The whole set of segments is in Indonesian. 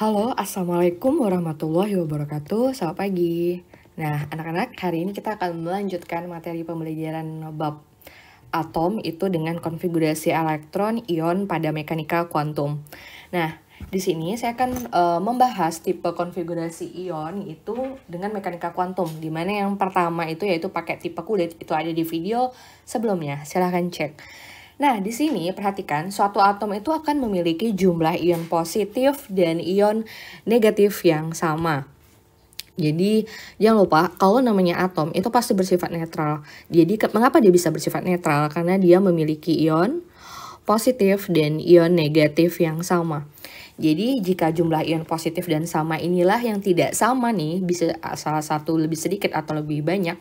Halo, Assalamualaikum warahmatullahi wabarakatuh. Selamat pagi. Nah, anak-anak, hari ini kita akan melanjutkan materi pembelajaran bab atom itu dengan konfigurasi elektron ion pada mekanika kuantum. Nah, di sini saya akan membahas tipe konfigurasi ion itu dengan mekanika kuantum, di mana yang pertama itu yaitu pakai tipe kulit, itu ada di video sebelumnya. Silahkan cek. Nah, di sini perhatikan suatu atom itu akan memiliki jumlah ion positif dan ion negatif yang sama. Jadi, jangan lupa kalau namanya atom itu pasti bersifat netral. Jadi, mengapa dia bisa bersifat netral? Karena dia memiliki ion positif dan ion negatif yang sama. Jadi, jika jumlah ion positif dan sama inilah yang tidak sama nih, bisa salah satu lebih sedikit atau lebih banyak,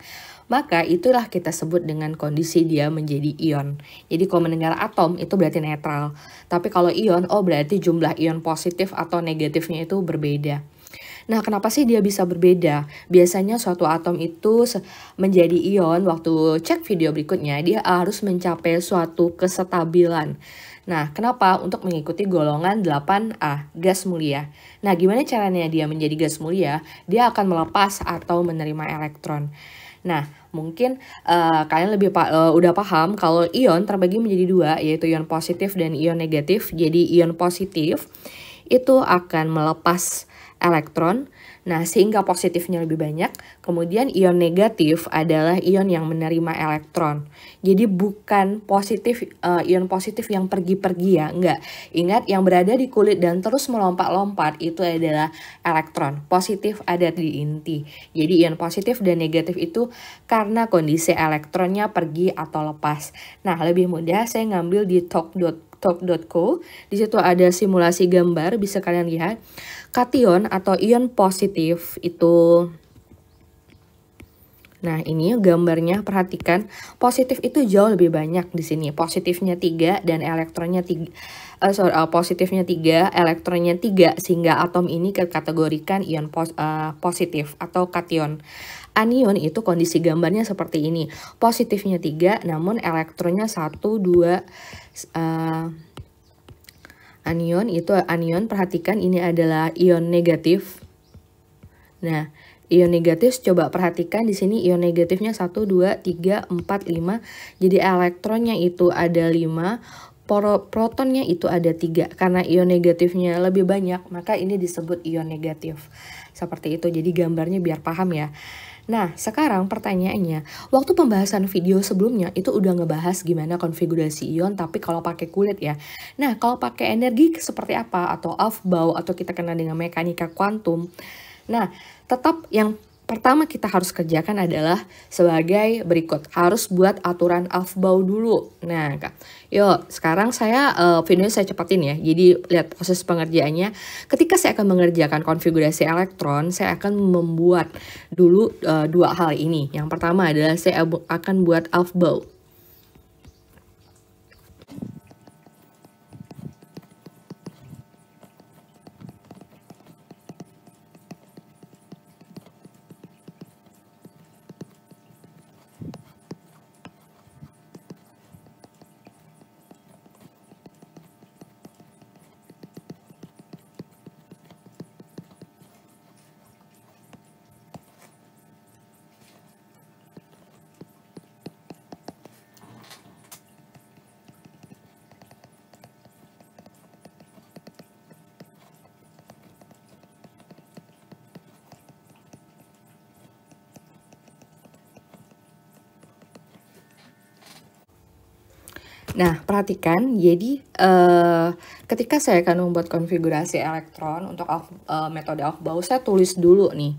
maka itulah kita sebut dengan kondisi dia menjadi ion. Jadi kalau mendengar atom itu berarti netral. Tapi kalau ion, oh berarti jumlah ion positif atau negatifnya itu berbeda. Nah, kenapa sih dia bisa berbeda? Biasanya suatu atom itu menjadi ion, waktu cek video berikutnya, dia harus mencapai suatu kesetabilan. Nah, kenapa? Untuk mengikuti golongan 8A, gas mulia. Nah, gimana caranya dia menjadi gas mulia? Dia akan melepas atau menerima elektron. Nah, mungkin kalian udah paham kalau ion terbagi menjadi dua, yaitu ion positif dan ion negatif. Jadi ion positif itu akan melepas elektron, nah sehingga positifnya lebih banyak. Kemudian ion negatif adalah ion yang menerima elektron. Jadi bukan ion positif yang pergi-pergi ya, enggak. Ingat, yang berada di kulit dan terus melompat-lompat itu adalah elektron. Positif ada di inti. Jadi ion positif dan negatif itu karena kondisi elektronnya pergi atau lepas. Nah, lebih mudah saya ngambil di talk.co. Di situ ada simulasi gambar, bisa kalian lihat. Kation atau ion positif itu, nah ini gambarnya, perhatikan positif itu jauh lebih banyak di sini. Positifnya 3 dan elektronnya 3. Positifnya 3, elektronnya 3, sehingga atom ini dikategorikan ion positif atau kation. Anion itu kondisi gambarnya seperti ini. Positifnya 3 namun elektronnya 1, 2. Anion, perhatikan ini adalah ion negatif. Nah, ion negatif coba perhatikan di sini ion negatifnya 1, 2, 3, 4, 5. Jadi elektronnya itu ada 5, protonnya itu ada 3. Karena ion negatifnya lebih banyak, maka ini disebut ion negatif. Seperti itu, jadi gambarnya biar paham ya. Nah, sekarang pertanyaannya, waktu pembahasan video sebelumnya itu udah ngebahas gimana konfigurasi ion, tapi kalau pakai kulit ya. Nah, kalau pakai energi seperti apa, atau Aufbau, atau kita kenal dengan mekanika kuantum. Nah, tetap yang pertama kita harus kerjakan adalah sebagai berikut. Harus buat aturan Aufbau dulu. Nah, yuk sekarang videonya saya cepatin ya. Jadi lihat proses pengerjaannya. Ketika saya akan mengerjakan konfigurasi elektron, saya akan membuat dulu dua hal ini. Yang pertama adalah saya akan buat Aufbau. Nah, perhatikan, jadi ketika saya akan membuat konfigurasi elektron untuk metode Aufbau, saya tulis dulu nih.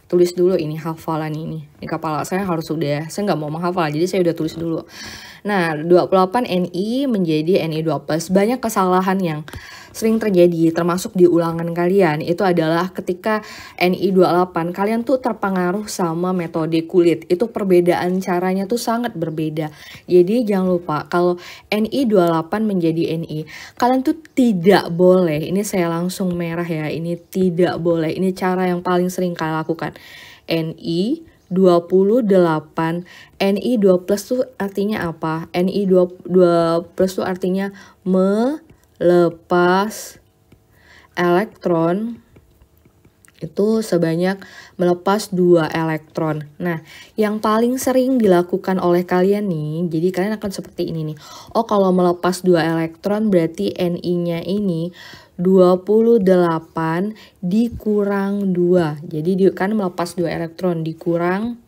Tulis dulu ini hafalan ini. Di kepala saya harus sudah, saya nggak mau menghafal, jadi saya udah tulis dulu. Nah, 28 Ni menjadi Ni2+. Banyak kesalahan yang sering terjadi, termasuk di ulangan kalian, itu adalah ketika Ni28, kalian tuh terpengaruh sama metode kulit. Itu perbedaan caranya tuh sangat berbeda. Jadi jangan lupa, kalau Ni28 menjadi Ni, kalian tuh tidak boleh, ini saya langsung merah ya, ini tidak boleh. Ini cara yang paling sering kalian lakukan. Ni28, Ni2+ tuh artinya apa? Ni2+ tuh artinya melepas elektron itu sebanyak melepas 2 elektron. Nah, yang paling sering dilakukan oleh kalian nih, jadi kalian akan seperti ini nih. Oh, kalau melepas 2 elektron berarti Ni-nya ini 28 dikurang 2. Jadi kan melepas 2 elektron dikurang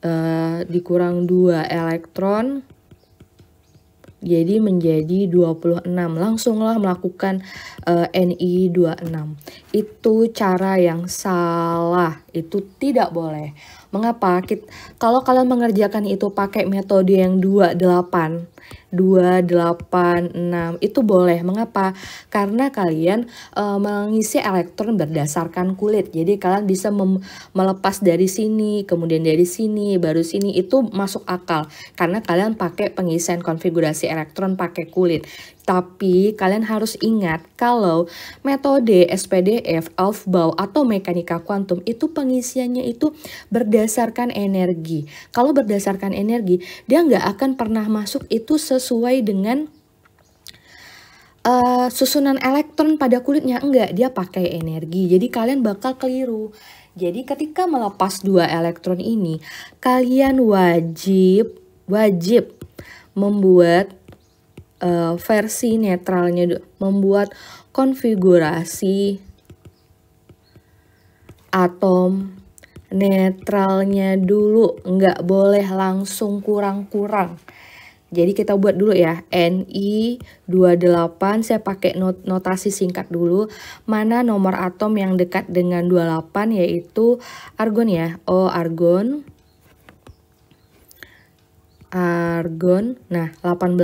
2 elektron. Jadi menjadi 26. Langsunglah melakukan Ni 26. Itu cara yang salah. Itu tidak boleh. Mengapa? Kalau kalian mengerjakan itu pakai metode yang 28, 286 itu boleh. Mengapa? Karena kalian mengisi elektron berdasarkan kulit. Jadi kalian bisa melepas dari sini, kemudian dari sini, baru sini, itu masuk akal. Karena kalian pakai pengisian konfigurasi elektron pakai kulit. Tapi kalian harus ingat kalau metode SPDF, Aufbau, atau mekanika kuantum itu pengisiannya itu berdasarkan energi. Kalau berdasarkan energi, dia nggak akan pernah masuk itu sesuai dengan susunan elektron pada kulitnya. Enggak, dia pakai energi. Jadi kalian bakal keliru. Jadi ketika melepas 2 elektron ini, kalian wajib membuat versi netralnya, membuat konfigurasi atom netralnya dulu, nggak boleh langsung kurang-kurang. Jadi kita buat dulu ya, Ni28, saya pakai notasi singkat dulu. Mana nomor atom yang dekat dengan 28, yaitu argon ya. Oh, argon. Nah 18.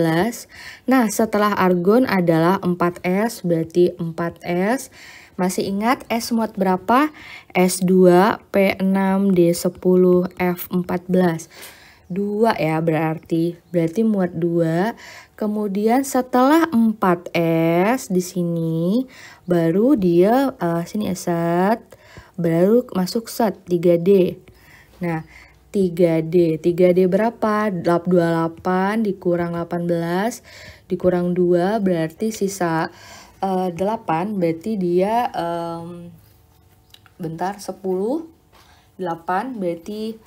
Nah setelah argon adalah 4S, berarti 4S. Masih ingat S muat berapa? S2, P6, D10, F14. 2 ya berarti muat 2. Kemudian setelah 4S di sini baru dia sini set, baru masuk set 3D. Nah 3D berapa? 28 dikurang 18 dikurang 2 berarti sisa 8, berarti dia bentar 10, 8 berarti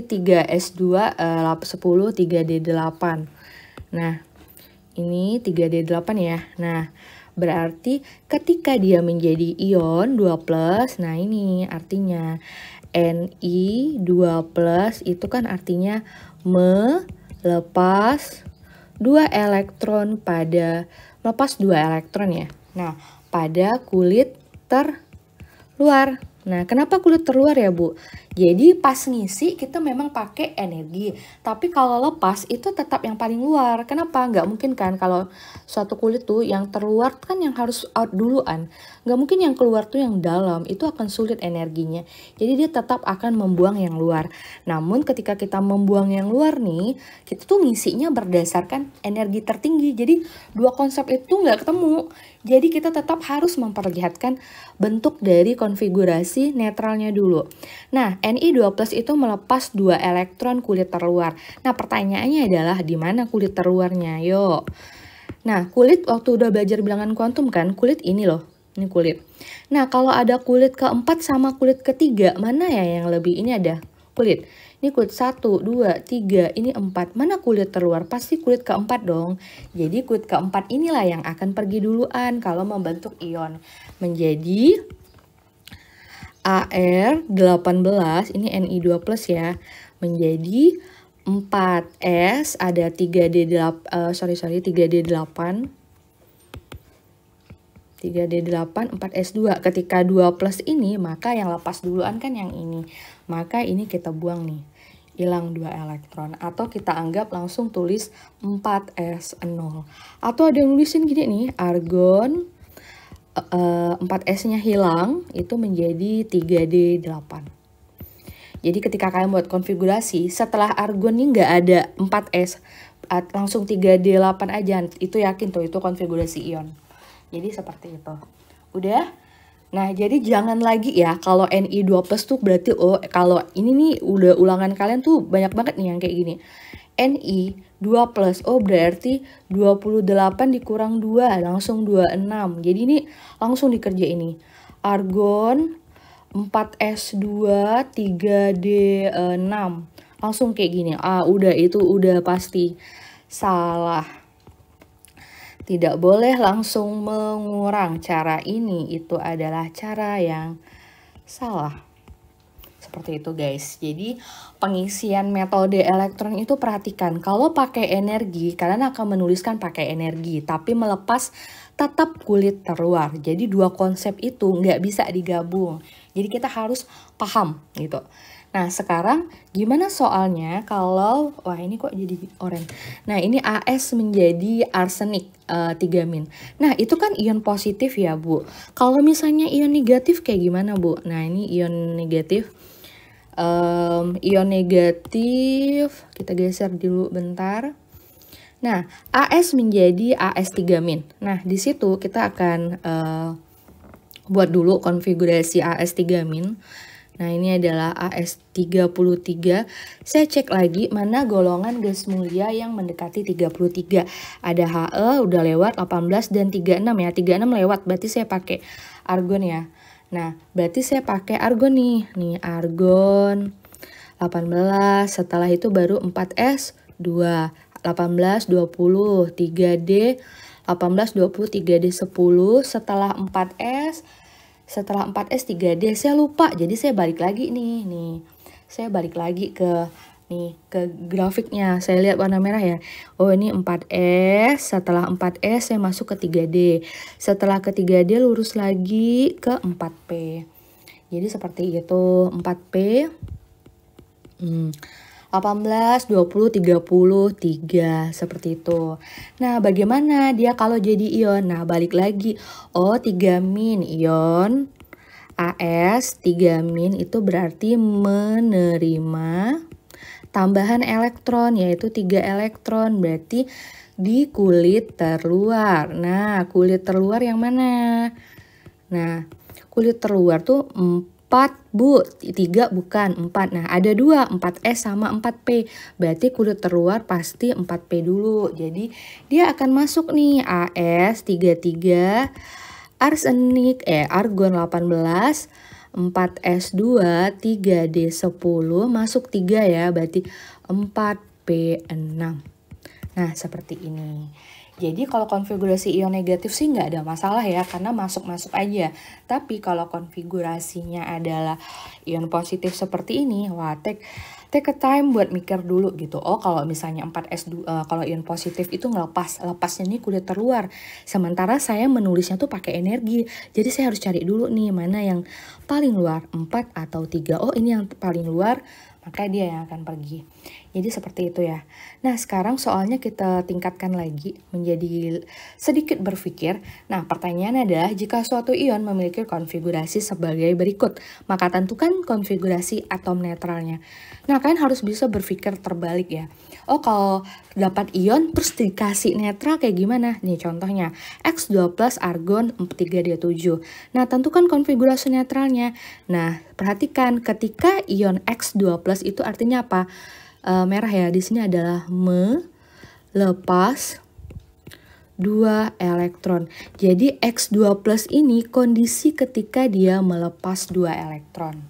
3S2 10 3D8. Nah ini 3D8 ya. Nah berarti ketika dia menjadi ion 2+, nah ini artinya Ni 2+ itu kan artinya melepas 2 elektron ya. Nah, pada kulit terluar. Nah, kenapa kulit terluar ya, Bu? Jadi pas ngisi kita memang pakai energi. Tapi kalau lepas itu tetap yang paling luar. Kenapa? Nggak mungkin kan kalau suatu kulit tuh yang terluar kan yang harus out duluan. Nggak mungkin yang keluar tuh yang dalam. Itu akan sulit energinya. Jadi dia tetap akan membuang yang luar. Namun ketika kita membuang yang luar nih, kita tuh ngisinya berdasarkan energi tertinggi. Jadi dua konsep itu nggak ketemu. Jadi kita tetap harus memperlihatkan bentuk dari konfigurasi netralnya dulu. Nah, Ni2+ itu melepas 2 elektron kulit terluar. Nah, pertanyaannya adalah di mana kulit terluarnya? Yuk. Nah, kulit waktu udah belajar bilangan kuantum kan, kulit ini loh. Ini kulit. Nah, kalau ada kulit keempat sama kulit ketiga, mana ya yang lebih? Ini ada kulit. Ini kulit 1, 2, 3, ini 4. Mana kulit terluar? Pasti kulit keempat dong. Jadi kulit keempat inilah yang akan pergi duluan kalau membentuk ion. Menjadi Ar18, ini Ni2+ ya. Menjadi 4S, ada 3D8. 3D8, 4S2. Ketika 2+ ini, maka yang lepas duluan kan yang ini. Maka ini kita buang nih. Hilang 2 elektron. Atau kita anggap langsung tulis 4S0. Atau ada yang nulisin gini nih, argon 4S-nya hilang, itu menjadi 3D8. Jadi ketika kalian buat konfigurasi, setelah argon ini nggak ada 4S, langsung 3D8 aja. Itu yakin tuh, itu konfigurasi ion. Jadi seperti itu. Udah? Nah, jadi jangan lagi ya kalau Ni2+ tuh berarti kalau ini nih udah ulangan kalian tuh banyak banget nih yang kayak gini. Ni2+, berarti 28 dikurang 2 langsung 26. Jadi ini langsung dikerja ini. argon 4s2 3d6. Langsung kayak gini. Udah, itu udah pasti salah. Tidak boleh langsung mengurang. Cara ini itu adalah cara yang salah. Seperti itu guys. Jadi pengisian metode elektron itu perhatikan. Kalau pakai energi, kalian akan menuliskan pakai energi. Tapi melepas tetap kulit terluar. Jadi dua konsep itu nggak bisa digabung. Jadi kita harus paham gitu. Nah sekarang gimana soalnya kalau, wah ini kok jadi oranye. Nah ini AS menjadi arsenik 3-. Nah itu kan ion positif ya Bu. Kalau misalnya ion negatif kayak gimana Bu? Nah ini ion negatif. Ion negatif kita geser dulu bentar. Nah AS menjadi AS3-. Nah di situ kita akan buat dulu konfigurasi AS3-. Nah ini adalah AS33. Saya cek lagi mana golongan gas mulia yang mendekati 33. Ada He udah lewat 18 dan 36 ya. 36 lewat berarti saya pakai argon ya. Nah berarti saya pakai argon nih. Nih argon 18. Setelah itu baru 4s2. 18 20 3d 18 20 3d10. Setelah 4s, setelah 4s 3d saya lupa, jadi saya balik lagi nih saya balik lagi ke grafiknya. Saya lihat warna merah ya. Oh ini 4s, setelah 4s saya masuk ke 3d, setelah ke 3d lurus lagi ke 4p. Jadi seperti itu 4p 18, 20, 33 seperti itu. Nah bagaimana dia kalau jadi ion? Nah balik lagi. Oh 3- ion AS 3- itu berarti menerima tambahan elektron yaitu 3 elektron. Berarti di kulit terluar. Nah kulit terluar yang mana? Nah kulit terluar tuh 4 Bu, 3 bukan 4. Nah ada 2, 4S sama 4P. Berarti kulit terluar pasti 4P dulu. Jadi dia akan masuk nih AS33 arsenik argon 18 4S2 3D10 masuk 3 ya. Berarti 4P6. Nah seperti ini. Jadi kalau konfigurasi ion negatif sih nggak ada masalah ya, karena masuk-masuk aja. Tapi kalau konfigurasinya adalah ion positif seperti ini, wah take a time buat mikir dulu gitu. Oh kalau misalnya 4s2, kalau ion positif itu lepasnya nih kulit terluar. Sementara saya menulisnya tuh pakai energi. Jadi saya harus cari dulu nih mana yang paling luar, 4 atau 3. Oh ini yang paling luar, maka dia yang akan pergi. Jadi seperti itu ya. Nah sekarang soalnya kita tingkatkan lagi menjadi sedikit berpikir. Nah pertanyaan adalah jika suatu ion memiliki konfigurasi sebagai berikut, maka tentukan konfigurasi atom netralnya. Nah kalian harus bisa berpikir terbalik ya. Oh kalau dapat ion terus dikasih netral kayak gimana? Nih contohnya X2 plus argon 3D7. Nah tentukan konfigurasi netralnya. Nah perhatikan ketika ion X2 plus itu artinya apa? Merah ya, di sini adalah melepas 2 elektron. Jadi X2 plus ini kondisi ketika dia melepas 2 elektron.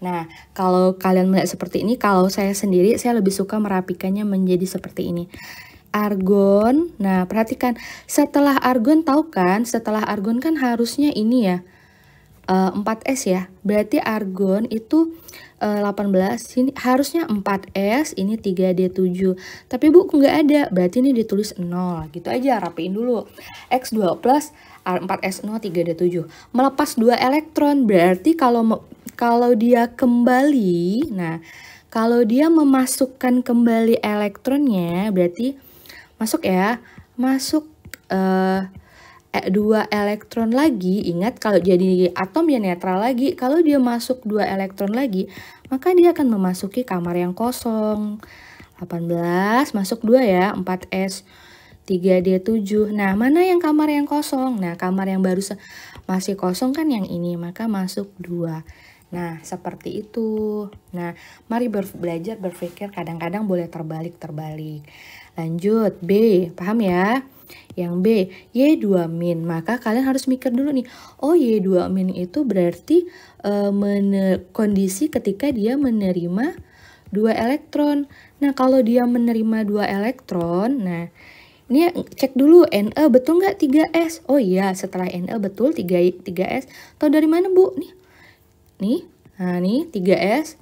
Nah, kalau kalian melihat seperti ini, kalau saya sendiri, saya lebih suka merapikannya menjadi seperti ini. Argon, nah perhatikan, setelah argon tahu kan, setelah argon kan harusnya ini ya, 4S ya. Berarti argon itu 18, ini harusnya 4S, ini 3D7. Tapi Bu nggak ada, berarti ini ditulis 0. Gitu aja, rapiin dulu. X2 plus 4S0 3D7. Melepas 2 elektron, berarti kalau dia kembali, nah kalau dia memasukkan kembali elektronnya, berarti masuk ya, masuk 2 elektron lagi. Ingat kalau jadi atom ya netral lagi. Kalau dia masuk 2 elektron lagi, maka dia akan memasuki kamar yang kosong. 18 masuk 2 ya, 4S 3D7. Nah mana yang kamar yang kosong? Nah kamar yang baru masih kosong kan yang ini, maka masuk 2. Nah, seperti itu. Nah, mari belajar berpikir kadang-kadang boleh terbalik-terbalik. Lanjut, B. Paham ya? Yang B, Y2-. Maka kalian harus mikir dulu nih. Oh, Y2- itu berarti kondisi ketika dia menerima 2 elektron. Nah, kalau dia menerima 2 elektron, nah ini cek dulu Na betul nggak 3S? Oh iya, setelah Na betul 3S. Tahu dari mana, Bu? Nih, nah nih 3S.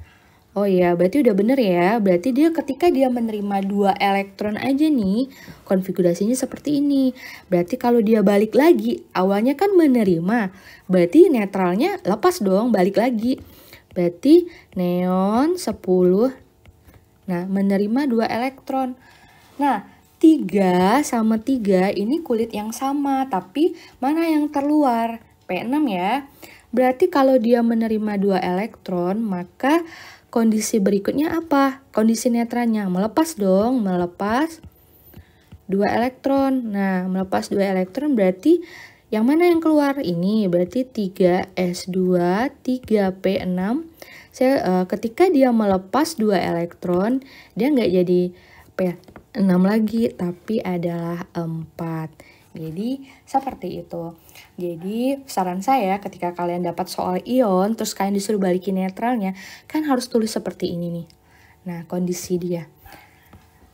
Oh iya, berarti udah bener ya. Berarti dia ketika dia menerima 2 elektron aja nih, konfigurasinya seperti ini. Berarti kalau dia balik lagi, awalnya kan menerima. Berarti netralnya lepas dong, balik lagi. Berarti neon 10. Nah, menerima 2 elektron. Nah, 3 sama 3 ini kulit yang sama, tapi mana yang terluar? P6 ya. Berarti kalau dia menerima 2 elektron, maka kondisi berikutnya apa? Kondisi netralnya melepas dong, melepas 2 elektron. Nah, melepas 2 elektron berarti yang mana yang keluar? Ini berarti 3S2, 3P6. Ketika dia melepas 2 elektron, dia nggak jadi P6 lagi, tapi adalah 4. Jadi seperti itu. Jadi saran saya ketika kalian dapat soal ion, terus kalian disuruh balikin netralnya, kan harus tulis seperti ini nih. Nah, kondisi dia.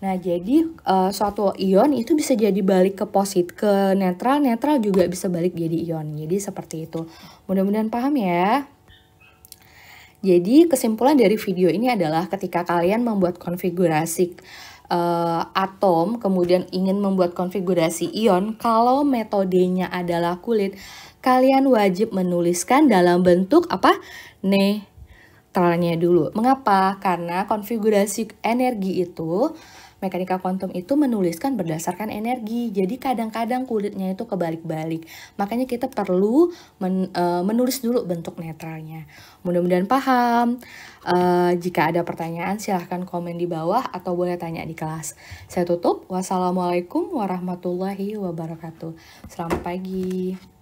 Nah, jadi suatu ion itu bisa jadi balik ke ke netral, netral juga bisa balik jadi ion. Jadi seperti itu. Mudah-mudahan paham ya. Jadi kesimpulan dari video ini adalah ketika kalian membuat konfigurasi atom, kemudian ingin membuat konfigurasi ion, kalau metodenya adalah kulit, kalian wajib menuliskan dalam bentuk apa? Netralnya dulu. Mengapa? Karena konfigurasi energi itu, mekanika kuantum itu menuliskan berdasarkan energi. Jadi kadang-kadang kulitnya itu kebalik-balik. Makanya kita perlu menulis dulu bentuk netralnya. Mudah-mudahan paham. Jika ada pertanyaan silahkan komen di bawah atau boleh tanya di kelas. Saya tutup. Wassalamualaikum warahmatullahi wabarakatuh. Selamat pagi.